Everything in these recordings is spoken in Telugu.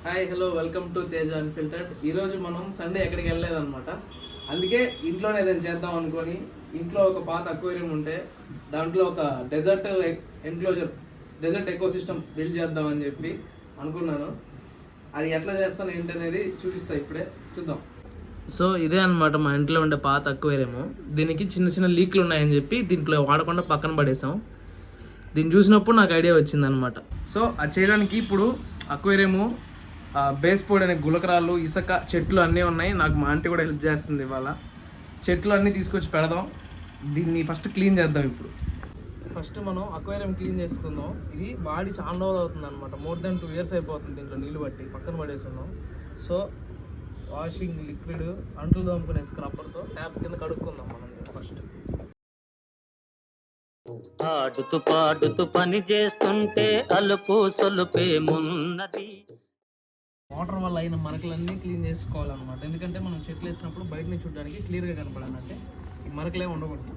Hi hello welcome to Teja unfiltered. ఈరోజు మనం సండే ఎక్కడికి వెళ్ళలేదన్నమాట. అందుకే ఇంట్లోనే ఏదైనా చేద్దాం అనుకొని ఇంట్లో ఒక పాత అక్వేరియం ఉంటే దాంట్లో ఒక desert desert ecosystem build చేద్దామని చెప్పి అనుకున్నాను. అది ఎట్లా చేస్తాను ఏంటనేది చూపిస్తా, ఇప్పుడే చూద్దాం. సో ఇదే అనమాట మా ఇంట్లో ఉండే పాత అక్వేరియం. దీనికి చిన్న చిన్న లీక్లు ఉన్నాయని చెప్పి దీంట్లో వాడకుండా పక్కన పడేసాం. దీన్ని చూసినప్పుడు నాకు ఐడియా వచ్చిందనమాట. సో అది చేయడానికి ఇప్పుడు అక్వేరియము బేస్ బోర్డ్ అనే గులకరాలు, ఇసుక, చెట్లు అన్నీ ఉన్నాయి. నాకు మా ఆంటీ కూడా హెల్ప్ చేస్తుంది. ఇవాళ చెట్లు అన్నీ తీసుకొచ్చి పెడదాం. దీన్ని ఫస్ట్ క్లీన్ చేద్దాం. ఇప్పుడు ఫస్ట్ మనం అక్వేరియం క్లీన్ చేసుకుందాం. ఇది వాడి చాలా రోజులు అవుతుంది అనమాట. మోర్ దెన్ 2 years అయిపోతుంది దీంట్లో నీళ్ళు పట్టి పక్కన పడేస్తున్నాం. సో వాషింగ్ లిక్విడ్, అంట్లు తోముకునే స్క్రబ్బర్తో ట్యాప్ కింద కడుక్కుందాం మనం ఫస్ట్. ఆడుతూ పాడుతూ పని చేస్తుంటే అలుపు సొలుపేమున్నది. వాటర్ వల్ల అయిన మరకలన్నీ క్లీన్ చేసుకోవాలన్నమాట. ఎందుకంటే మనం చెట్లు వేసినప్పుడు బయట నుంచి చూడడానికి క్లియర్గా కనపడాలంటే ఈ మరకలే ఉండకూడదు.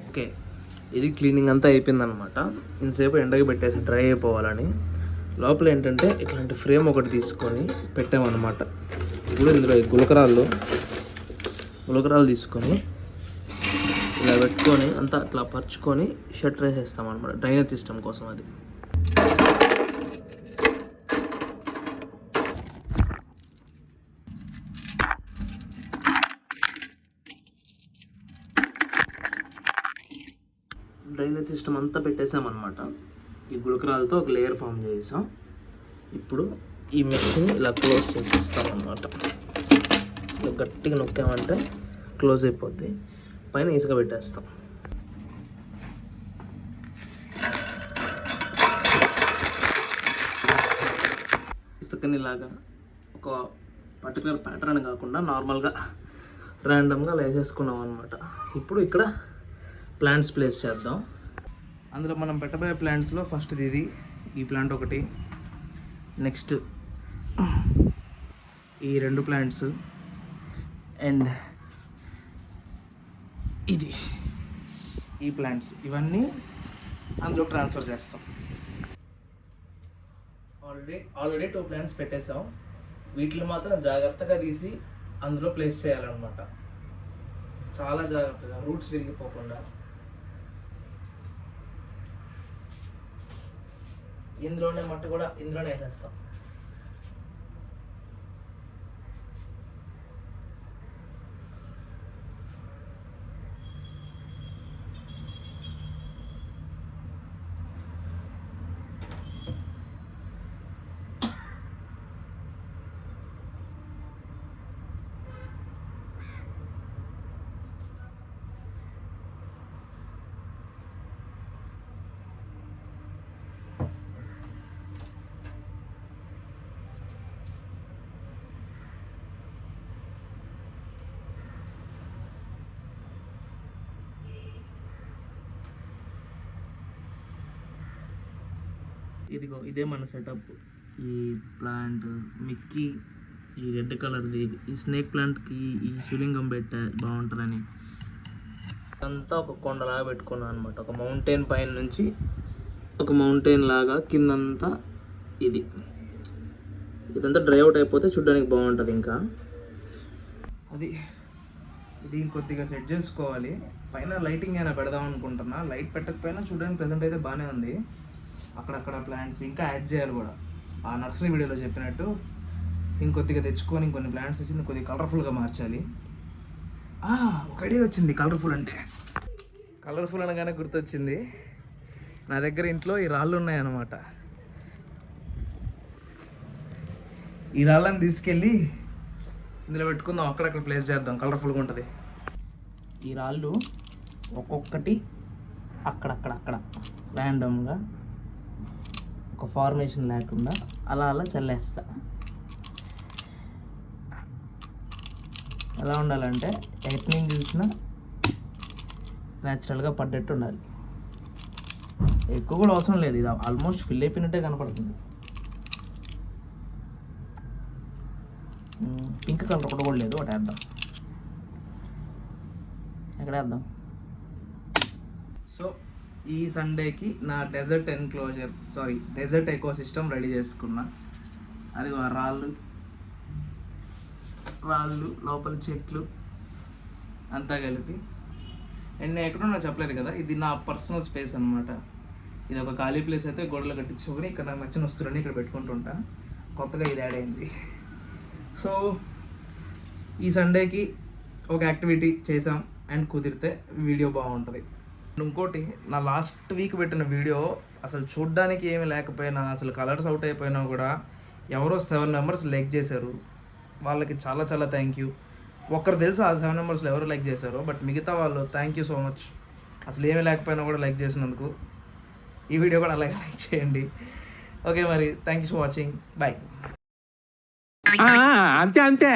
ఓకే, ఇది క్లీనింగ్ అంతా అయిపోయిందనమాట. ఇంతసేపు ఎండకి పెట్టేసి డ్రై అయిపోవాలని. లోపల ఏంటంటే ఇట్లాంటి ఫ్రేమ్ ఒకటి తీసుకొని పెట్టామన్నమాట. ఇప్పుడు ఇందులో ఈ గులకరాలు తీసుకొని ఇలా పెట్టుకొని అంతా అట్లా పరుచుకొని షట్టర్ వేసేస్తాం అనమాట. డ్రైనేజ్ సిస్టమ్ కోసం అది. డ్రైనేజ్ సిస్టమ్ అంతా పెట్టేసామన్నమాట. ఈ గులకరాలతో ఒక లేయర్ ఫామ్ చేసాం. ఇప్పుడు ఈ మెషిన్ ఇలా క్లోజ్ చేసేస్తాం అన్నమాట. ఇలా గట్టిగా నొక్కామంటే క్లోజ్ అయిపోద్ది. పైన ఇసుక పెట్టేస్తాం. ఇసుకని ఇలాగా ఒక పర్టికులర్ ప్యాటర్న్ కాకుండా నార్మల్గా ర్యాండమ్గా వేసేసుకున్నాం అనమాట. ఇప్పుడు ఇక్కడ ప్లాంట్స్ ప్లేస్ చేద్దాం. అందులో మనం పెట్టబోయే ప్లాంట్స్లో ఫస్ట్ ఇది, ఈ ప్లాంట్ ఒకటి, నెక్స్ట్ ఈ 2 ప్లాంట్స్, అండ్ ఇది ఈ ప్లాంట్స్. ఇవన్నీ అందులో ట్రాన్స్ఫర్ చేస్తాం. ఆల్రెడీ 2 ప్లాంట్స్ పెట్టేసాం. వీటిని మాత్రం జాగ్రత్తగా తీసి అందులో ప్లేస్ చేయాలన్నమాట. చాలా జాగ్రత్తగా, రూట్స్ విరిగిపోకుండా. ఇందులోనే మట్టి కూడా ఇందులోనే వేసేస్తాం. ఇదిగో ఇదే మన సెటప్. ఈ ప్లాంట్ మిక్కీ, ఈ రెడ్ కలర్ది, ఈ స్నేక్ ప్లాంట్కి ఈ శివలింగం పెట్టా బాగుంటుందని అంతా ఒక కొండలాగా పెట్టుకున్నాను అనమాట. ఒక మౌంటైన్ పైన నుంచి ఒక మౌంటైన్ లాగా కిందంతా ఇదంతా డ్రై అవుట్ అయిపోతే చూడడానికి బాగుంటుంది. ఇంకా అది ఇది ఇంకొద్దిగా సెట్ చేసుకోవాలి. పైన లైటింగ్ అయినా పెడదాం అనుకుంటున్నా. లైట్ పెట్టకపోయినా చూడడానికి ప్రెజెంట్ అయితే బాగానే ఉంది. అక్కడక్కడ ప్లాంట్స్ ఇంకా యాడ్ చేయాలి కూడా. ఆ నర్సరీ వీడియోలో చెప్పినట్టు ఇంకొద్దిగా తెచ్చుకొని ఇంకొన్ని ప్లాంట్స్ తెచ్చి కొద్దిగా కలర్ఫుల్గా మార్చాలి. ఒక ఐడియా వచ్చింది. కలర్ఫుల్ అనగానే గుర్తొచ్చింది, నా దగ్గర ఇంట్లో ఈ రాళ్ళు ఉన్నాయన్నమాట. ఈ రాళ్ళని తీసుకెళ్ళి ఇందులో పెట్టుకుందాం. అక్కడక్కడ ప్లేస్ చేద్దాం, కలర్ఫుల్గా ఉంటుంది. ఈ రాళ్ళు ఒక్కొక్కటి అక్కడ ర్యాండమ్గా ఒక ఫార్మేషన్ లేకుండా అలా చల్లేస్తా. ఎలా ఉండాలంటే ఎట్నింగ్ చూసినా న్యాచురల్గా పడ్డట్టు ఉండాలి. ఎక్కువ కూడా అవసరం లేదు. ఇది ఆల్మోస్ట్ ఫిల్ అయిపోయినట్టే కనపడుతుంది. పింక్ కలర్ ఒకటి కూడా లేదు. ఒకటి వేద్దాం. ఎక్కడ వేద్దాం? సో ఈ సండేకి నా desert desert ecosystem ready చేసుకున్నా. అది రాళ్ళు లోపల చెట్లు అంతా కలిపి. అండ్ నేను ఎక్కడో నాకు చెప్పలేదు కదా, ఇది నా పర్సనల్ స్పేస్ అనమాట. ఇది ఒక ఖాళీ ప్లేస్ అయితే గోడలు కట్టించుకొని ఇక్కడ నాకు నచ్చిన వస్తువులన్నీ ఇక్కడ పెట్టుకుంటుంటా. కొత్తగా ఇది యాడ్ అయింది. సో ఈ సండేకి ఒక యాక్టివిటీ చేసాం అండ్ కుదిరితే వీడియో బాగుంటుంది. ఇంకోటి, నా లాస్ట్ వీక్ పెట్టిన వీడియో అసలు చూడ్డానికి ఏమీ లేకపోయినా, అసలు కలర్స్ అవుట్ అయిపోయినా కూడా ఎవరో 7 మెంబర్స్ లైక్ చేశారు. వాళ్ళకి చాలా చాలా థ్యాంక్ యూ. ఒక్కరు తెలుసు ఆ 7 మెంబర్స్లో ఎవరు లైక్ చేశారో, బట్ మిగతా వాళ్ళు థ్యాంక్ యూ సో మచ్. అసలు ఏమీ లేకపోయినా కూడా లైక్ చేసినందుకు. ఈ వీడియో కూడా అలాగే లైక్ చేయండి. ఓకే మరి, thank you for watching. Bye. అంతే